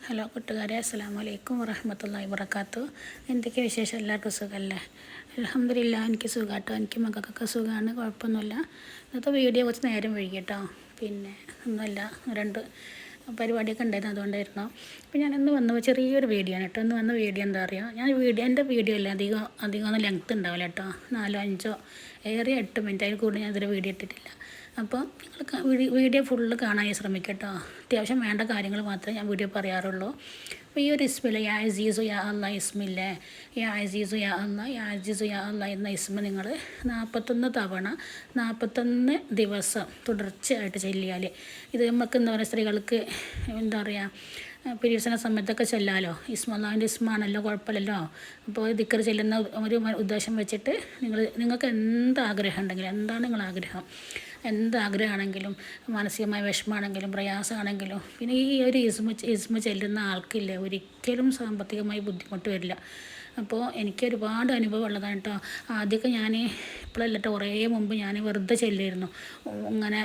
Hello കൂട്ടുകാരെ, അസ്സലാമു അലൈക്കും വറഹ്മത്തുള്ളാഹി വബറകാതുഹു. എന്തൊക്കെ വിശേഷം? എല്ലാവർക്കും സുഖമല്ലേ? അൽഹംദുലില്ലാ, എനിക്ക് സുഖമാട്ടോ. എനിക്ക് മക്കൾക്കൊക്കെ സുഖമാണ്, കുഴപ്പമൊന്നുമില്ല. ഇന്നത്തെ വീഡിയോ കുറച്ച് നേരം വൈകി കേട്ടോ. പിന്നെ ഒന്നുമില്ല, രണ്ട് പരിപാടിയൊക്കെ ഉണ്ടായിരുന്നു, അതുകൊണ്ടായിരുന്നു. അപ്പോൾ ഞാനിന്ന് വന്ന ചെറിയൊരു വീഡിയോ ആണ് കേട്ടോ. ഇന്ന് വന്ന വീഡിയോ എന്താ പറയുക, എൻ്റെ വീഡിയോ അല്ല അധികം ഒന്നും ലെങ്ത്ത് ഉണ്ടാവില്ല കേട്ടോ. 4-5 ഏറെ 8 മിനിറ്റ്, അതിൽ കൂടുതൽ ഞാൻ ഇതിൽ വീഡിയോ ഇട്ടിട്ടില്ല. അപ്പോൾ നിങ്ങൾ വീഡിയോ ഫുള്ള് കാണാൻ ശ്രമിക്കുക കേട്ടോ. അത്യാവശ്യം വേണ്ട കാര്യങ്ങൾ മാത്രമേ ഞാൻ വീഡിയോ പറയാറുള്ളൂ. അപ്പോൾ ഈ ഒരു ഇസ്മില്ല, യാ അസീസു യാ അല്ലാ ഇസ്മില്ലേ, യാ അസീസു യാ അല്ലാ, യാ അസീസു യാ അല്ലാ എന്ന ഇസ്മ നിങ്ങൾ 41 തവണ 41 ദിവസം തുടർച്ചയായിട്ട് ചൊല്ലിയാൽ, ഇത് നമുക്ക് എന്താ പറയുക, സ്ത്രീകൾക്ക് എന്താ പറയുക, പീരീഡ്സിൻ്റെ സമയത്തൊക്കെ ചെല്ലാലോ. ഇസ്മല്ലാവിൻ്റെ ഇസ്മാണല്ലോ, കുഴപ്പമില്ലല്ലോ. അപ്പോൾ ദിക്കർ ചെല്ലുന്ന ഒരു ഉദ്ദേശം വെച്ചിട്ട് നിങ്ങൾക്ക് എന്ത് ആഗ്രഹം ഉണ്ടെങ്കിലും, എന്താണ് നിങ്ങൾ ആഗ്രഹം, എന്ത് ആഗ്രഹമാണെങ്കിലും, മാനസികമായ വിഷമമാണെങ്കിലും പ്രയാസമാണെങ്കിലും, പിന്നെ ഈ ഒരു ഇസ്മ ചെല്ലുന്ന ആൾക്കില്ലേ ഒരിക്കലും സാമ്പത്തികമായി ബുദ്ധിമുട്ട് വരില്ല. അപ്പോൾ എനിക്ക് ഒരുപാട് അനുഭവം ഉള്ളതാണ് കേട്ടോ. ആദ്യമൊക്കെ ഞാൻ ഇപ്പോഴല്ല കേട്ടോ, കുറേ മുമ്പ് ഞാൻ വെറുതെ ചെല്ലുമായിരുന്നു. ഇങ്ങനെ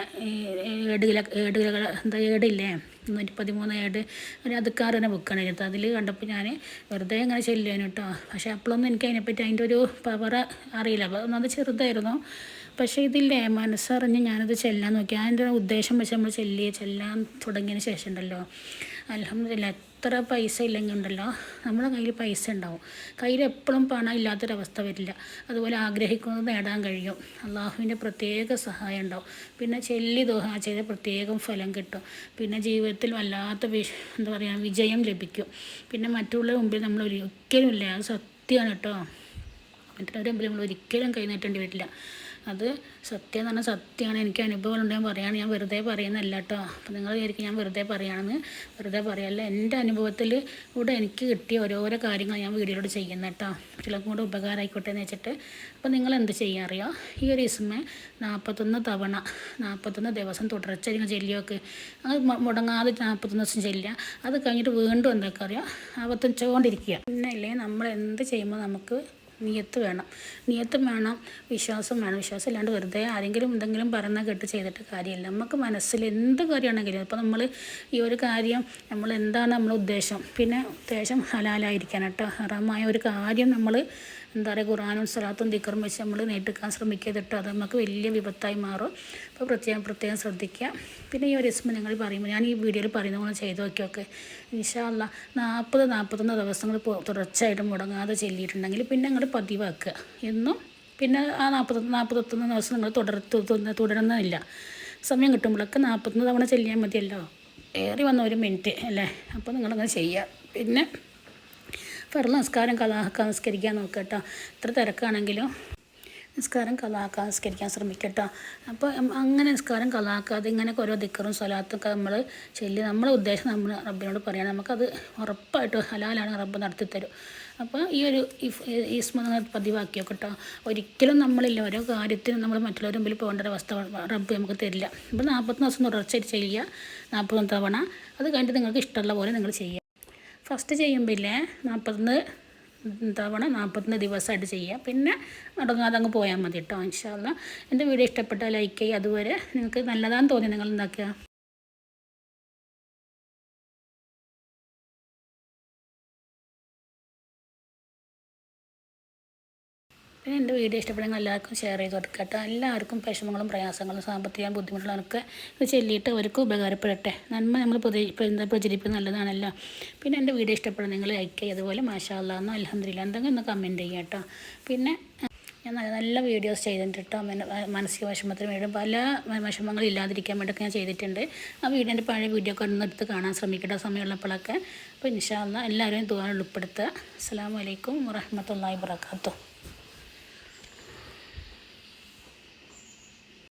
ഏടില്ലേ 113 ഏട് ഒരു അതുക്കാരനെ ബുക്കാണ് എടുത്തത്. അതിൽ കണ്ടപ്പോൾ ഞാൻ വെറുതെ ഇങ്ങനെ ചെല്ലുവാനും കേട്ടോ. പക്ഷേ അപ്പോഴൊന്നും എനിക്ക് അതിനെപ്പറ്റി അതിൻ്റെ ഒരു പവർ അറിയില്ല. അപ്പോൾ ഒന്നത് ചെറുതായിരുന്നു. പക്ഷേ ഇതില്ലേ, മനസ്സറിഞ്ഞ് ഞാനത് ചെല്ലാൻ നോക്കി. അതിൻ്റെ ഉദ്ദേശം വെച്ച് നമ്മൾ ചെല്ലാൻ തുടങ്ങിയതിന് ശേഷം ഉണ്ടല്ലോ, അൽഹംദുലില്ലാ, എത്ര പൈസ ഇല്ലെങ്കിൽ ഉണ്ടല്ലോ, നമ്മുടെ കയ്യിൽ പൈസ ഉണ്ടാവും. കയ്യിൽ എപ്പോഴും പണം ഇല്ലാത്തൊരവസ്ഥ വരില്ല. അതുപോലെ ആഗ്രഹിക്കുന്നത് നേടാൻ കഴിയും. അള്ളാഹുവിൻ്റെ പ്രത്യേക സഹായം ഉണ്ടാവും. പിന്നെ ദുആ ചെയ്ത പ്രത്യേകം ഫലം കിട്ടും. പിന്നെ ജീവിതത്തിൽ വല്ലാത്ത എന്താ പറയുക, വിജയം ലഭിക്കും. പിന്നെ മറ്റുള്ള മുമ്പിൽ നമ്മൾ ഒരിക്കലും ഇല്ല, അത് സത്യമാണ് കേട്ടോ. മറ്റുള്ളവരുടെ മുമ്പിൽ നമ്മൾ ഒരിക്കലും കൈ നീട്ടേണ്ടി വരില്ല. അത് സത്യം എന്ന് പറഞ്ഞാൽ സത്യമാണ്. എനിക്ക് അനുഭവം ഞാൻ പറയുകയാണ്, ഞാൻ വെറുതെ പറയുന്നതല്ല കേട്ടോ. അപ്പോൾ നിങ്ങൾ വിചാരിക്കും ഞാൻ വെറുതെ പറയുകയാണെന്ന്. വെറുതെ പറയല്ല, എൻ്റെ അനുഭവത്തിൽ കൂടെ എനിക്ക് കിട്ടിയ ഓരോരോ കാര്യങ്ങൾ ഞാൻ വീഡിയോയിലൂടെ ചെയ്യുന്ന കേട്ടോ. ചിലർക്കും കൂടെ ഉപകാരമായിക്കോട്ടെ എന്ന് വെച്ചിട്ട്. അപ്പോൾ നിങ്ങൾ എന്ത് ചെയ്യാൻ അറിയോ, ഈ ഒരു ഇസ്മ 41 തവണ 41 ദിവസം തുടർച്ച നിങ്ങൾ ചെല്ലിയൊക്കെ, അത് മുടങ്ങാതെ 41 ദിവസം ചെല്ലുക. അത് കഴിഞ്ഞിട്ട് വീണ്ടും എന്തൊക്കെ അറിയാം, ആവർത്തിച്ചുകൊണ്ടിരിക്കുക. പിന്നെ അല്ലേ, നമ്മൾ എന്ത് ചെയ്യുമ്പോൾ നമുക്ക് നിയത്ത് വേണം, വിശ്വാസം വേണം. വിശ്വാസം ഇല്ലാണ്ട് വെറുതെ ആരെങ്കിലും എന്തെങ്കിലും പറഞ്ഞാൽ കേട്ട് ചെയ്തിട്ട് കാര്യമില്ല. നമുക്ക് മനസ്സിൽ എന്ത് കാര്യമാണെങ്കിലും, ഇപ്പോൾ നമ്മൾ ഈ ഒരു കാര്യം നമ്മൾ എന്താണ് നമ്മളെ ഉദ്ദേശം, പിന്നെ ഉദ്ദേശം ഹലാലായിരിക്കാൻ കേട്ടോ. ഹറാമായ ഒരു കാര്യം നമ്മൾ എന്താ പറയുക, ഖുർആനും സ്വലാത്തും ദിക്കറും വെച്ച് നമ്മൾ നേടിയെടുക്കാൻ ശ്രമിക്കരുത് കേട്ടോ. അത് നമുക്ക് വലിയ വിപത്തായി മാറും. അപ്പോൾ പ്രത്യേകം ശ്രദ്ധിക്കുക. പിന്നെ ഈ ഒരു ഇസ്മ നിങ്ങൾ പറയുമ്പോൾ, ഞാൻ ഈ വീഡിയോയിൽ പറയുന്ന പോലെ ചെയ്ത് നോക്കിയൊക്കെ ഇൻഷാ അല്ലാ 41 ദിവസങ്ങൾ തുടർച്ചയായിട്ട് മുടങ്ങാതെ ചെല്ലിയിട്ടുണ്ടെങ്കിൽ പിന്നെ നിങ്ങൾ പതിവാക്കുക എന്നും. പിന്നെ ആ 41 ദിവസം നിങ്ങൾ തുടരുന്നില്ല. സമയം കിട്ടുമ്പോഴൊക്കെ 41 തവണ ചെല്ലിയാൽ മതിയല്ലോ. ഏറി വന്ന 1 മിനിറ്റ് അല്ലേ. അപ്പോൾ നിങ്ങളങ്ങനെ ചെയ്യുക. പിന്നെ ഫർള് നിസ്കാരം ഖളാഅക്കാൻ നിസ്കരിക്കാൻ നോക്കുക കേട്ടോ. എത്ര തിരക്കാണെങ്കിലും നിസ്കാരം ഖളാഅക്കാൻ നിസ്കരിക്കാൻ ശ്രമിക്കട്ടോ. അപ്പോൾ അങ്ങനെ നിസ്കാരം ഖളാഅക്കാതെ ഇങ്ങനെയൊക്കെ ഓരോ ദിക്കറും സ്വലാത്തൊക്കെ നമ്മൾ ചൊല്ലി നമ്മളെ ഉദ്ദേശം നമ്മൾ റബ്ബിനോട് പറയണം. നമുക്കത് ഉറപ്പായിട്ട് ഹലാലാണ്, റബ്ബ് നടത്തിത്തരും. അപ്പോൾ ഈ ഒരു ഇസ്മ നിങ്ങൾ പതിവാക്കിയോ കേട്ടോ. ഒരിക്കലും നമ്മളില്ല ഓരോ കാര്യത്തിനും നമ്മൾ മറ്റുള്ളവരുടെ മുമ്പിൽ പോകേണ്ട ഒരു അവസ്ഥ റബ്ബ് നമുക്ക് തരില്ല. അപ്പോൾ 41 ദിവസം തുടർച്ചയായിട്ട് ചെയ്യുക, 41 തവണ. അത് കഴിഞ്ഞിട്ട് നിങ്ങൾക്ക് ഇഷ്ടമുള്ള പോലെ നിങ്ങൾ ചെയ്യുക. ഫസ്റ്റ് ചെയ്യുമ്പോൾ ഇല്ലേ 41 തവണ 41 ദിവസമായിട്ട് ചെയ്യുക. പിന്നെ മുടങ്ങാതെ അങ്ങ് പോയാൽ മതി കേട്ടോ. ഇൻഷാ അല്ലാ, എൻ്റെ വീഡിയോ ഇഷ്ടപ്പെട്ടാൽ ലൈക്ക് ചെയ്യുക. അതുവരെ നിങ്ങൾക്ക് നല്ലതാണെന്ന് തോന്നി നിങ്ങൾ എന്താക്കുക, പിന്നെ എൻ്റെ വീഡിയോ ഇഷ്ടപ്പെടുമെങ്കിൽ എല്ലാവർക്കും ഷെയർ ചെയ്ത് കൊടുക്കുക കേട്ടോ. എല്ലാവർക്കും വിഷമങ്ങളും പ്രയാസങ്ങളും സാമ്പത്തിക ബുദ്ധിമുട്ടുകളൊക്കെ ഇത് ചൊല്ലിയിട്ട് അവർക്ക് ഉപകാരപ്പെടട്ടെ. നന്മ നമ്മൾ പ്രചരിപ്പിക്കുന്നത് നല്ലതാണല്ലോ. പിന്നെ എൻ്റെ വീഡിയോ ഇഷ്ടപ്പെടുന്ന നിങ്ങൾ ലൈക്ക് ചെയ്യുക. അതുപോലെ മാഷാ അല്ലാ എന്നോ അൽഹംദുലില്ലാ എന്തെങ്കിലും ഒന്ന് കമൻറ്റ് ചെയ്യുക കേട്ടോ. പിന്നെ ഞാൻ നല്ല വീഡിയോസ് ചെയ്തിട്ടുണ്ട് കേട്ടോ. മാനസിക വിഷമത്തിന് വേണ്ടി പല വിഷമങ്ങളും ഇല്ലാതിരിക്കാൻ വേണ്ടിയൊക്കെ ഞാൻ ചെയ്തിട്ടുണ്ട്. ആ വീഡിയോൻ്റെ പഴയ വീഡിയോ ഒക്കെ എടുത്ത് കാണാൻ ശ്രമിക്കട്ടെ സമയമുള്ളപ്പോഴൊക്കെ. അപ്പോൾ ഇൻഷാ അല്ലാ എല്ലാവരെയും ദുആയിൽ ഉൾപ്പെടുത്തുക. അസ്സലാമു അലൈക്കും വറഹ്മത്തുള്ളാഹി വബറകാതുഹു.